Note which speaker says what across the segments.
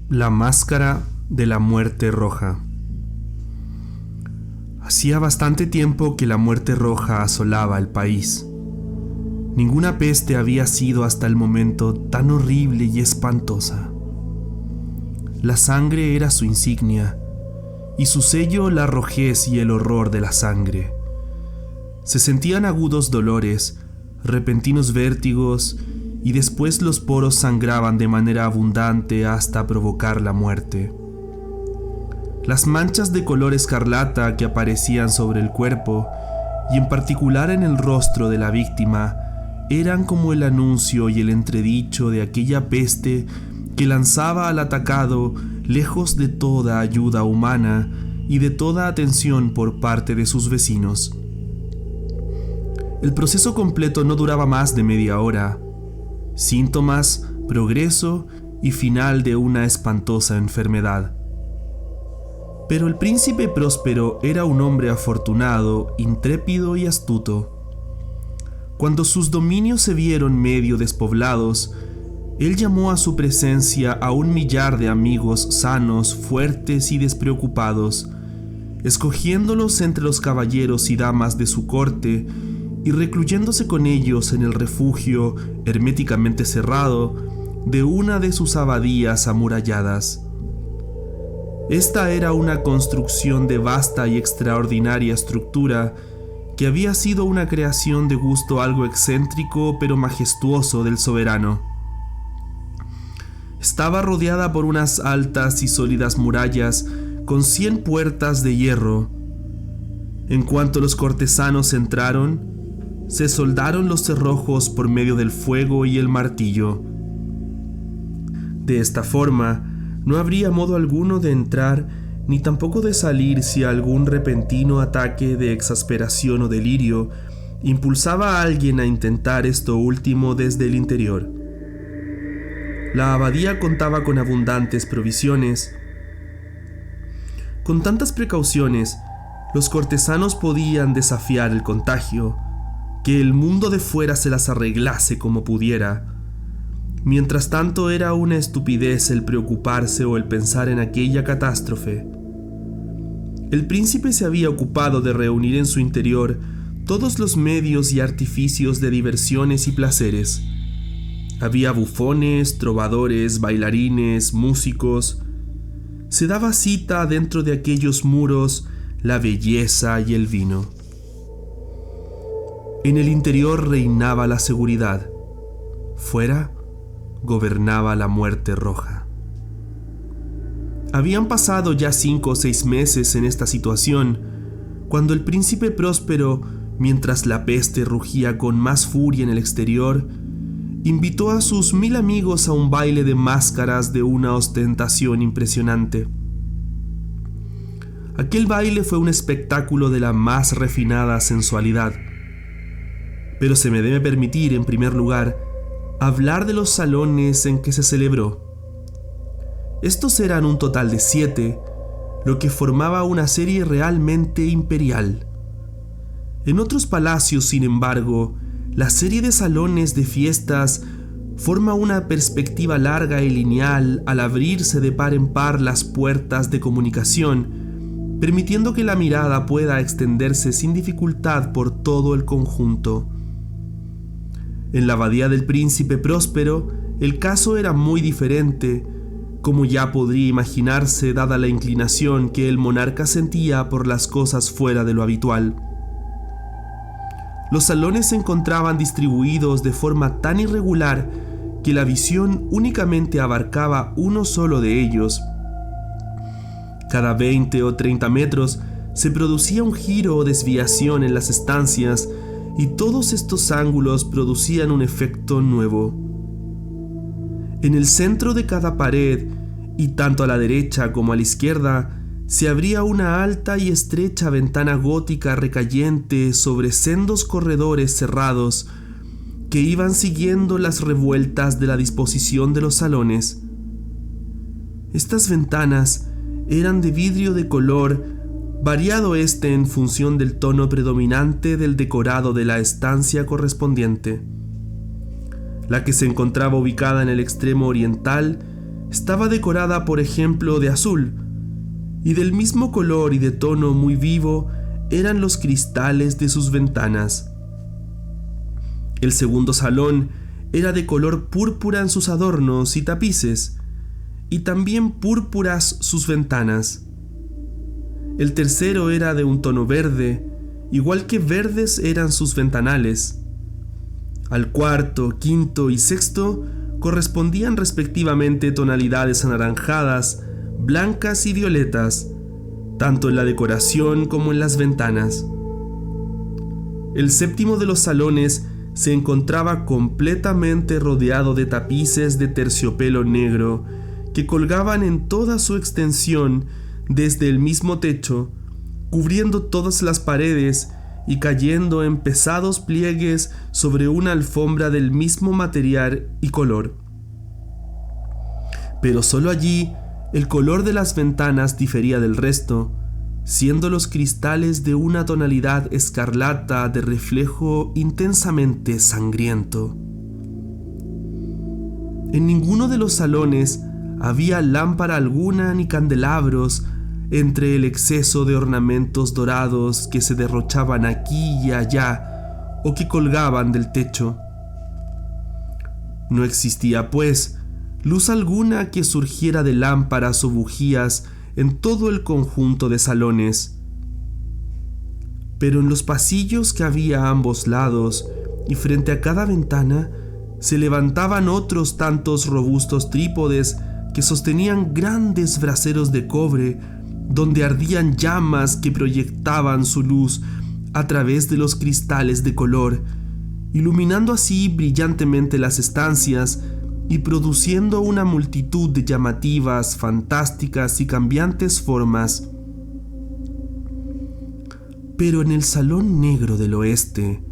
Speaker 1: La máscara de la muerte roja. Hacía bastante tiempo que la muerte roja asolaba el país. Ninguna peste había sido hasta el momento tan horrible y espantosa. La sangre era su insignia, y su sello la rojez y el horror de la sangre. Se sentían agudos dolores, repentinos vértigos, y después los poros sangraban de manera abundante hasta provocar la muerte. Las manchas de color escarlata que aparecían sobre el cuerpo, y en particular en el rostro de la víctima, eran como el anuncio y el entredicho de aquella peste que lanzaba al atacado lejos de toda ayuda humana y de toda atención por parte de sus vecinos. El proceso completo no duraba más de media hora. Síntomas, progreso y final de una espantosa enfermedad. Pero el príncipe Próspero era un hombre afortunado, intrépido y astuto. Cuando sus dominios se vieron medio despoblados, él llamó a su presencia a 1,000,000 de amigos sanos, fuertes y despreocupados, escogiéndolos entre los caballeros y damas de su corte y recluyéndose con ellos en el refugio herméticamente cerrado de una de sus abadías amuralladas. Esta era una construcción de vasta y extraordinaria estructura que había sido una creación de gusto algo excéntrico pero majestuoso del soberano. Estaba rodeada por unas altas y sólidas murallas con 100 puertas de hierro. En cuanto los cortesanos entraron, se soldaron los cerrojos por medio del fuego y el martillo. De esta forma, no habría modo alguno de entrar ni tampoco de salir si algún repentino ataque de exasperación o delirio impulsaba a alguien a intentar esto último desde el interior. La abadía contaba con abundantes provisiones. Con tantas precauciones, los cortesanos podían desafiar el contagio, que el mundo de fuera se las arreglase como pudiera. Mientras tanto, era una estupidez el preocuparse o el pensar en aquella catástrofe. El príncipe se había ocupado de reunir en su interior todos los medios y artificios de diversiones y placeres. Había bufones, trovadores, bailarines, músicos. Se daba cita dentro de aquellos muros la belleza y el vino. En el interior reinaba la seguridad. Fuera gobernaba la muerte roja. Habían pasado ya 5 o 6 meses en esta situación, cuando el príncipe Próspero, mientras la peste rugía con más furia en el exterior, invitó a sus 1000 amigos a un baile de máscaras de una ostentación impresionante. Aquel baile fue un espectáculo de la más refinada sensualidad. Pero se me debe permitir, en primer lugar, hablar de los salones en que se celebró. Estos eran un total de 7, lo que formaba una serie realmente imperial. En otros palacios, sin embargo, la serie de salones de fiestas forma una perspectiva larga y lineal al abrirse de par en par las puertas de comunicación, permitiendo que la mirada pueda extenderse sin dificultad por todo el conjunto. En la abadía del príncipe Próspero, el caso era muy diferente, como ya podría imaginarse dada la inclinación que el monarca sentía por las cosas fuera de lo habitual. Los salones se encontraban distribuidos de forma tan irregular que la visión únicamente abarcaba uno solo de ellos. Cada 20 o 30 metros se producía un giro o desviación en las estancias, y todos estos ángulos producían un efecto nuevo. En el centro de cada pared, y tanto a la derecha como a la izquierda, se abría una alta y estrecha ventana gótica recayente sobre sendos corredores cerrados que iban siguiendo las revueltas de la disposición de los salones. Estas ventanas eran de vidrio de color variado en función del tono predominante del decorado de la estancia correspondiente. La que se encontraba ubicada en el extremo oriental estaba decorada, por ejemplo, de azul, y del mismo color y de tono muy vivo eran los cristales de sus ventanas. El segundo salón era de color púrpura en sus adornos y tapices, y también púrpuras sus ventanas. El tercero era de un tono verde, igual que verdes eran sus ventanales. Al cuarto, quinto y sexto correspondían respectivamente tonalidades anaranjadas, blancas y violetas, tanto en la decoración como en las ventanas. El séptimo de los salones se encontraba completamente rodeado de tapices de terciopelo negro que colgaban en toda su extensión desde el mismo techo, cubriendo todas las paredes y cayendo en pesados pliegues sobre una alfombra del mismo material y color. Pero solo allí el color de las ventanas difería del resto, siendo los cristales de una tonalidad escarlata de reflejo intensamente sangriento. En ninguno de los salones había lámpara alguna ni candelabros entre el exceso de ornamentos dorados que se derrochaban aquí y allá o que colgaban del techo. No existía, pues, luz alguna que surgiera de lámparas o bujías en todo el conjunto de salones. Pero en los pasillos que había a ambos lados y frente a cada ventana se levantaban otros tantos robustos trípodes que sostenían grandes braseros de cobre donde ardían llamas que proyectaban su luz a través de los cristales de color, iluminando así brillantemente las estancias y produciendo una multitud de llamativas, fantásticas y cambiantes formas. Pero en el salón negro del oeste,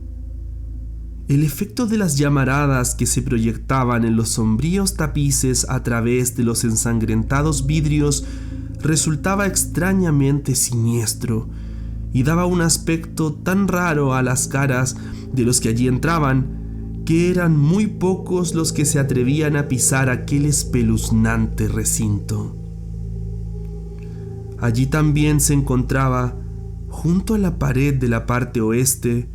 Speaker 1: el efecto de las llamaradas que se proyectaban en los sombríos tapices a través de los ensangrentados vidrios resultaba extrañamente siniestro y daba un aspecto tan raro a las caras de los que allí entraban que eran muy pocos los que se atrevían a pisar aquel espeluznante recinto. Allí también se encontraba, junto a la pared de la parte oeste,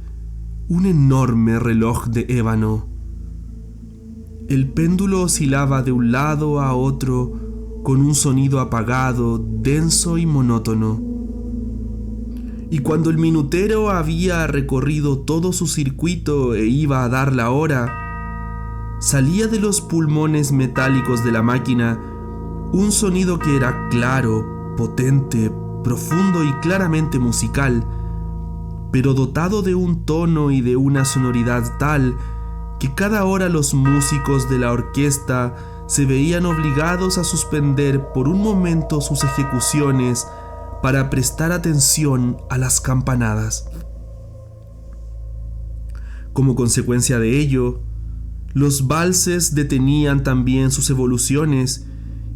Speaker 1: un enorme reloj de ébano. El péndulo oscilaba de un lado a otro con un sonido apagado, denso y monótono. Y cuando el minutero había recorrido todo su circuito e iba a dar la hora, salía de los pulmones metálicos de la máquina un sonido que era claro, potente, profundo y claramente musical, pero dotado de un tono y de una sonoridad tal que cada hora los músicos de la orquesta se veían obligados a suspender por un momento sus ejecuciones para prestar atención a las campanadas. Como consecuencia de ello, los valses detenían también sus evoluciones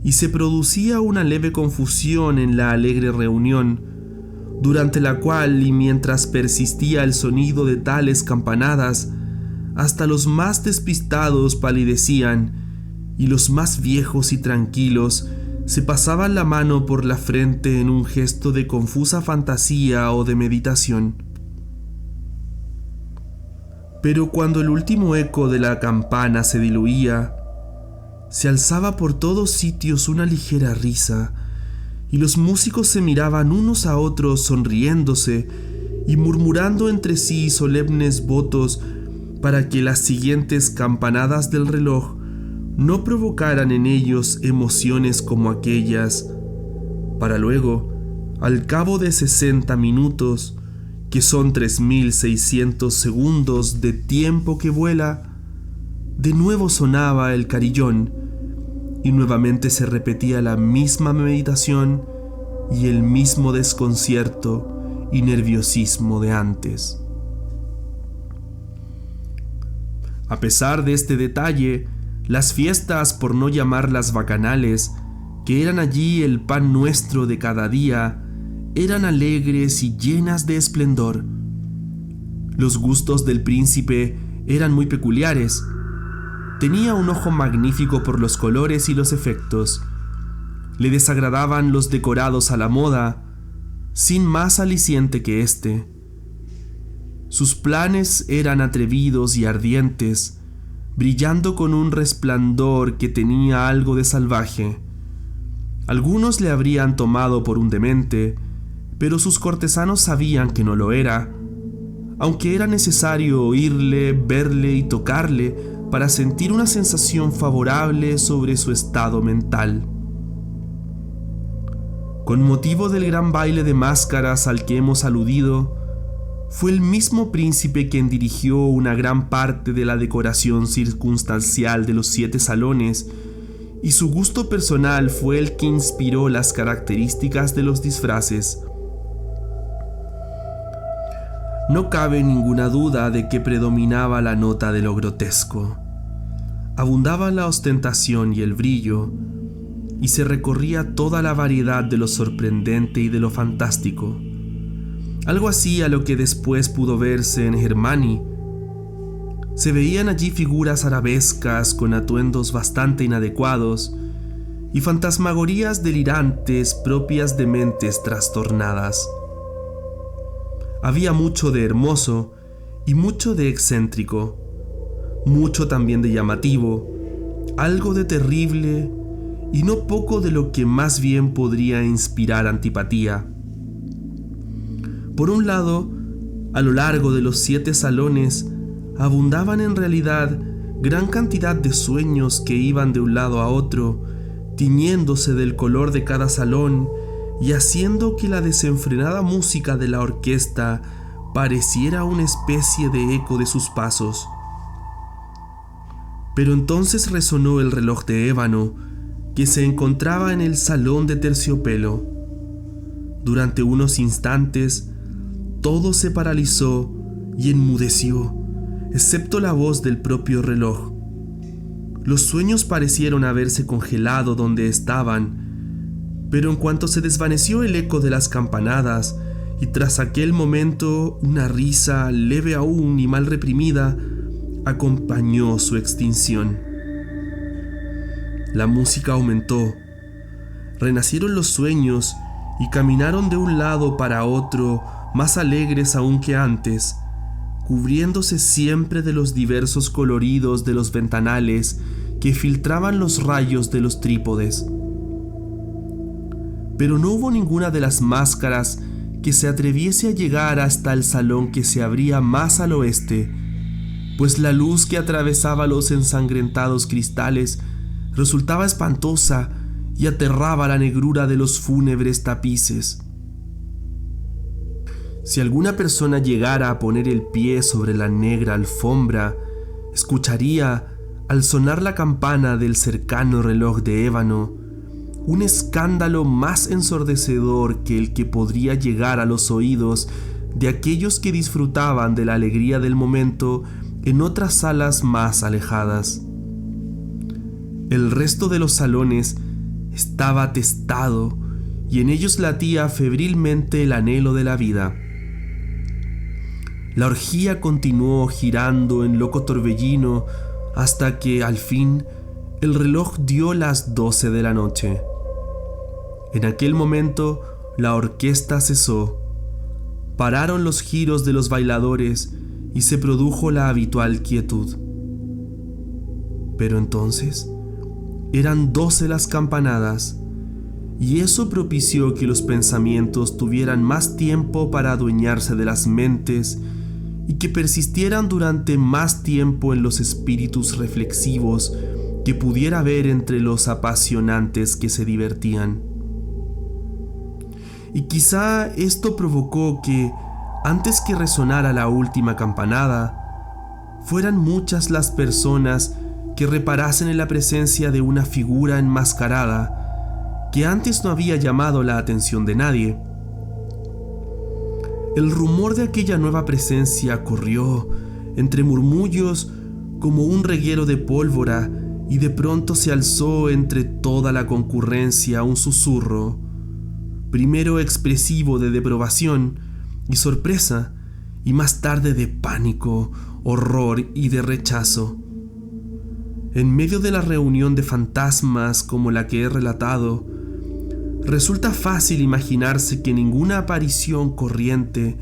Speaker 1: y se producía una leve confusión en la alegre reunión, durante la cual y mientras persistía el sonido de tales campanadas, hasta los más despistados palidecían y los más viejos y tranquilos se pasaban la mano por la frente en un gesto de confusa fantasía o de meditación. Pero cuando el último eco de la campana se diluía, se alzaba por todos sitios una ligera risa, y los músicos se miraban unos a otros sonriéndose y murmurando entre sí solemnes votos para que las siguientes campanadas del reloj no provocaran en ellos emociones como aquellas, para luego, al cabo de 60 minutos, que son 3600 segundos de tiempo que vuela, de nuevo sonaba el carillón y nuevamente se repetía la misma meditación y el mismo desconcierto y nerviosismo de antes. A pesar de este detalle, las fiestas, por no llamarlas bacanales, que eran allí el pan nuestro de cada día, eran alegres y llenas de esplendor. Los gustos del príncipe eran muy peculiares. Tenía un ojo magnífico por los colores y los efectos. Le desagradaban los decorados a la moda, sin más aliciente que este. Sus planes eran atrevidos y ardientes, brillando con un resplandor que tenía algo de salvaje. Algunos le habrían tomado por un demente, pero sus cortesanos sabían que no lo era, aunque era necesario oírle, verle y tocarle para sentir una sensación favorable sobre su estado mental. Con motivo del gran baile de máscaras al que hemos aludido, fue el mismo príncipe quien dirigió una gran parte de la decoración circunstancial de los 7 salones, y su gusto personal fue el que inspiró las características de los disfraces. No cabe ninguna duda de que predominaba la nota de lo grotesco. Abundaba la ostentación y el brillo, y se recorría toda la variedad de lo sorprendente y de lo fantástico. Algo así a lo que después pudo verse en Hernani. Se veían allí figuras arabescas con atuendos bastante inadecuados y fantasmagorías delirantes propias de mentes trastornadas. Había mucho de hermoso y mucho de excéntrico, mucho también de llamativo, algo de terrible y no poco de lo que más bien podría inspirar antipatía. Por un lado, a lo largo de los 7 salones abundaban en realidad gran cantidad de sueños que iban de un lado a otro, tiñéndose del color de cada salón y haciendo que la desenfrenada música de la orquesta pareciera una especie de eco de sus pasos. Pero entonces resonó el reloj de ébano que se encontraba en el salón de terciopelo. Durante unos instantes, todo se paralizó y enmudeció, excepto la voz del propio reloj. Los sueños parecieron haberse congelado donde estaban, pero en cuanto se desvaneció el eco de las campanadas y tras aquel momento una risa leve aún y mal reprimida acompañó su extinción. La música aumentó, renacieron los sueños y caminaron de un lado para otro más alegres aún que antes, cubriéndose siempre de los diversos coloridos de los ventanales que filtraban los rayos de los trípodes. Pero no hubo ninguna de las máscaras que se atreviese a llegar hasta el salón que se abría más al oeste, pues la luz que atravesaba los ensangrentados cristales resultaba espantosa y aterraba la negrura de los fúnebres tapices. Si alguna persona llegara a poner el pie sobre la negra alfombra, escucharía, al sonar la campana del cercano reloj de ébano, un escándalo más ensordecedor que el que podría llegar a los oídos de aquellos que disfrutaban de la alegría del momento en otras salas más alejadas. El resto de los salones estaba atestado y en ellos latía febrilmente el anhelo de la vida. La orgía continuó girando en loco torbellino hasta que, al fin, el reloj dio las 12 de la noche. En aquel momento, la orquesta cesó. Pararon los giros de los bailadores y se produjo la habitual quietud. Pero entonces, eran 12 las campanadas, y eso propició que los pensamientos tuvieran más tiempo para adueñarse de las mentes y que persistieran durante más tiempo en los espíritus reflexivos que pudiera haber entre los apasionantes que se divertían. Y quizá esto provocó que, antes que resonara la última campanada, fueran muchas las personas que reparasen en la presencia de una figura enmascarada que antes no había llamado la atención de nadie. El rumor de aquella nueva presencia corrió entre murmullos como un reguero de pólvora y de pronto se alzó entre toda la concurrencia un susurro, primero expresivo de deprobación y sorpresa y más tarde de pánico, horror y de rechazo. En medio de la reunión de fantasmas como la que he relatado, resulta fácil imaginarse que ninguna aparición corriente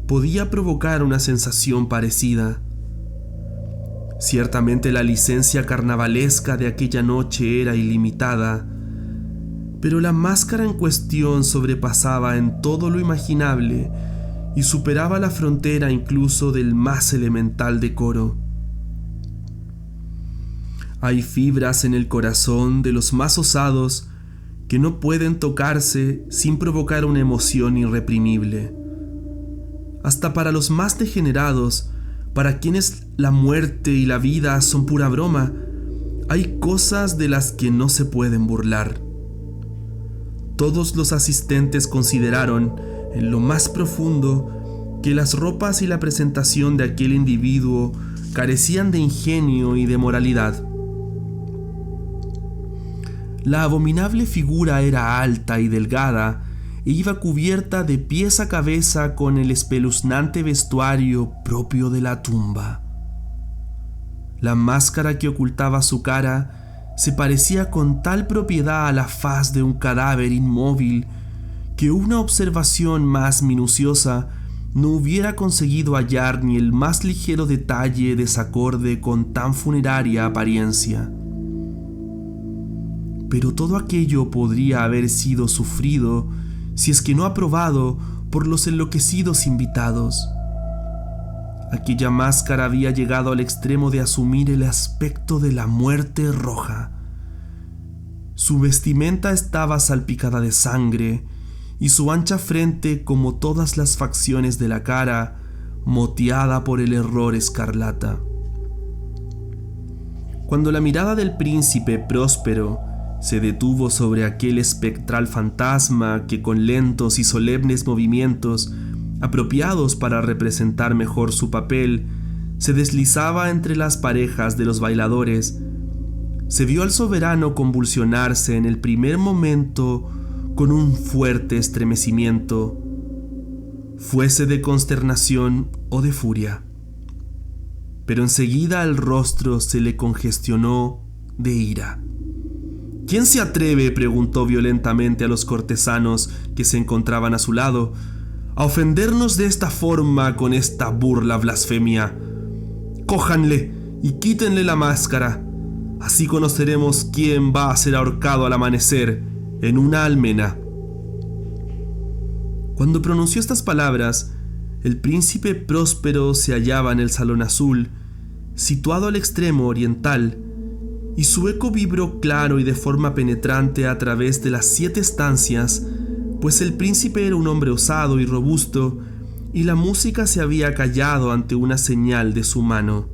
Speaker 1: podía provocar una sensación parecida. Ciertamente la licencia carnavalesca de aquella noche era ilimitada, pero la máscara en cuestión sobrepasaba en todo lo imaginable y superaba la frontera incluso del más elemental decoro. Hay fibras en el corazón de los más osados que no pueden tocarse sin provocar una emoción irreprimible. Hasta para los más degenerados, para quienes la muerte y la vida son pura broma, hay cosas de las que no se pueden burlar. Todos los asistentes consideraron, en lo más profundo, que las ropas y la presentación de aquel individuo carecían de ingenio y de moralidad. La abominable figura era alta y delgada e iba cubierta de pies a cabeza con el espeluznante vestuario propio de la tumba. La máscara que ocultaba su cara se parecía con tal propiedad a la faz de un cadáver inmóvil que una observación más minuciosa no hubiera conseguido hallar ni el más ligero detalle desacorde con tan funeraria apariencia. Pero todo aquello podría haber sido sufrido, si es que no aprobado, por los enloquecidos invitados. Aquella máscara había llegado al extremo de asumir el aspecto de la muerte roja. Su vestimenta estaba salpicada de sangre, y su ancha frente, como todas las facciones de la cara, moteada por el error escarlata. Cuando la mirada del príncipe Próspero se detuvo sobre aquel espectral fantasma que con lentos y solemnes movimientos, apropiados para representar mejor su papel, se deslizaba entre las parejas de los bailadores, se vio al soberano convulsionarse en el primer momento con un fuerte estremecimiento, fuese de consternación o de furia. Pero enseguida el rostro se le congestionó de ira. ¿Quién se atreve?, preguntó violentamente a los cortesanos que se encontraban a su lado, a ofendernos de esta forma con esta burla blasfemia. Cójanle y quítenle la máscara, así conoceremos quién va a ser ahorcado al amanecer en una almena. Cuando pronunció estas palabras, el príncipe Próspero se hallaba en el salón azul, situado al extremo oriental, y su eco vibró claro y de forma penetrante a través de las 7 estancias, pues el príncipe era un hombre osado y robusto, y la música se había callado ante una señal de su mano.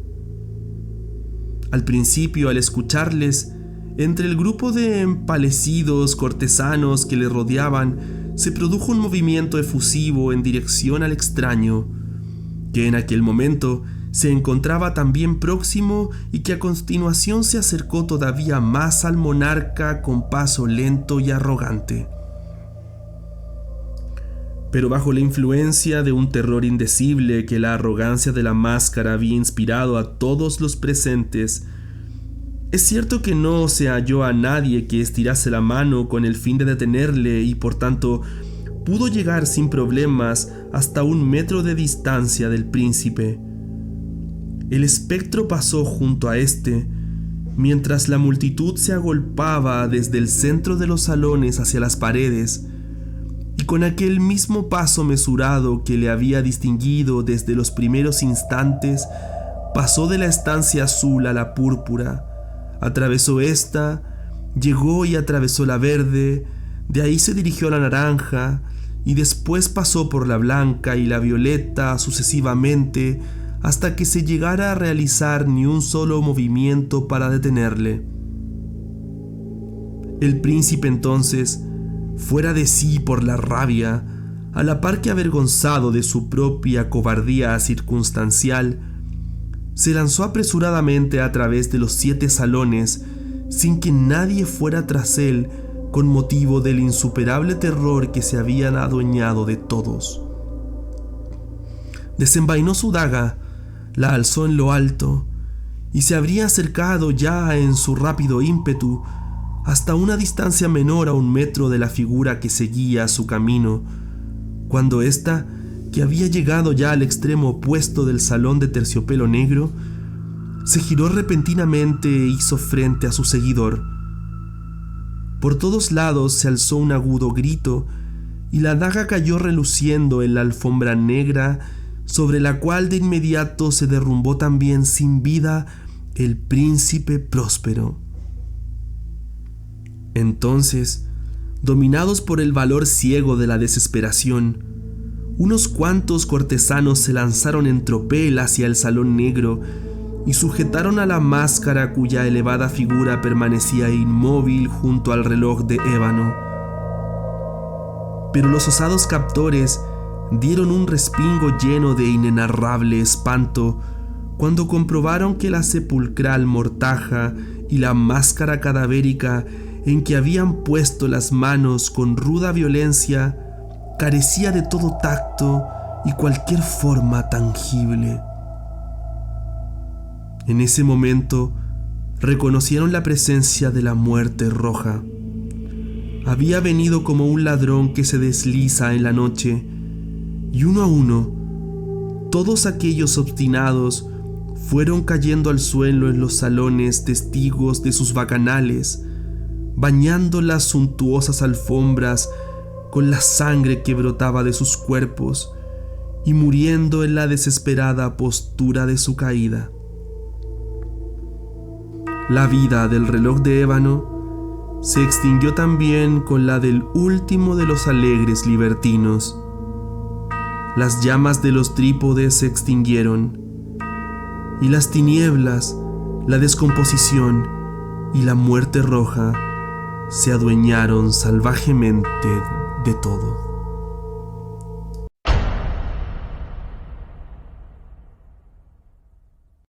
Speaker 1: Al principio, al escucharles, entre el grupo de empalecidos cortesanos que le rodeaban, se produjo un movimiento efusivo en dirección al extraño, que en aquel momento se encontraba también próximo y que a continuación se acercó todavía más al monarca con paso lento y arrogante. Pero bajo la influencia de un terror indecible que la arrogancia de la máscara había inspirado a todos los presentes, es cierto que no se halló a nadie que estirase la mano con el fin de detenerle y por tanto pudo llegar sin problemas hasta 1 metro de distancia del príncipe. El espectro pasó junto a éste, mientras la multitud se agolpaba desde el centro de los salones hacia las paredes, y con aquel mismo paso mesurado que le había distinguido desde los primeros instantes, pasó de la estancia azul a la púrpura, atravesó esta, llegó y atravesó la verde, de ahí se dirigió a la naranja, y después pasó por la blanca y la violeta sucesivamente, hasta que se llegara a realizar ni un solo movimiento para detenerle. El príncipe entonces, fuera de sí por la rabia, a la par que avergonzado de su propia cobardía circunstancial, se lanzó apresuradamente a través de los 7 salones, sin que nadie fuera tras él, con motivo del insuperable terror que se habían adueñado de todos. Desenvainó su daga, la alzó en lo alto y se habría acercado ya en su rápido ímpetu hasta una distancia menor a 1 metro de la figura que seguía su camino, cuando ésta, que había llegado ya al extremo opuesto del salón de terciopelo negro, se giró repentinamente e hizo frente a su seguidor. Por todos lados se alzó un agudo grito y la daga cayó reluciendo en la alfombra negra, sobre la cual de inmediato se derrumbó también sin vida el príncipe Próspero. Entonces, dominados por el valor ciego de la desesperación, unos cuantos cortesanos se lanzaron en tropel hacia el salón negro y sujetaron a la máscara cuya elevada figura permanecía inmóvil junto al reloj de ébano. Pero los osados captores dieron un respingo lleno de inenarrable espanto cuando comprobaron que la sepulcral mortaja y la máscara cadavérica en que habían puesto las manos con ruda violencia carecía de todo tacto y cualquier forma tangible. En ese momento reconocieron la presencia de la muerte roja. Había venido como un ladrón que se desliza en la noche, y uno a uno, todos aquellos obstinados fueron cayendo al suelo en los salones testigos de sus bacanales, bañando las suntuosas alfombras con la sangre que brotaba de sus cuerpos y muriendo en la desesperada postura de su caída. La vida del reloj de ébano se extinguió también con la del último de los alegres libertinos. Las llamas de los trípodes se extinguieron, y las tinieblas, la descomposición y la muerte roja se adueñaron salvajemente de todo.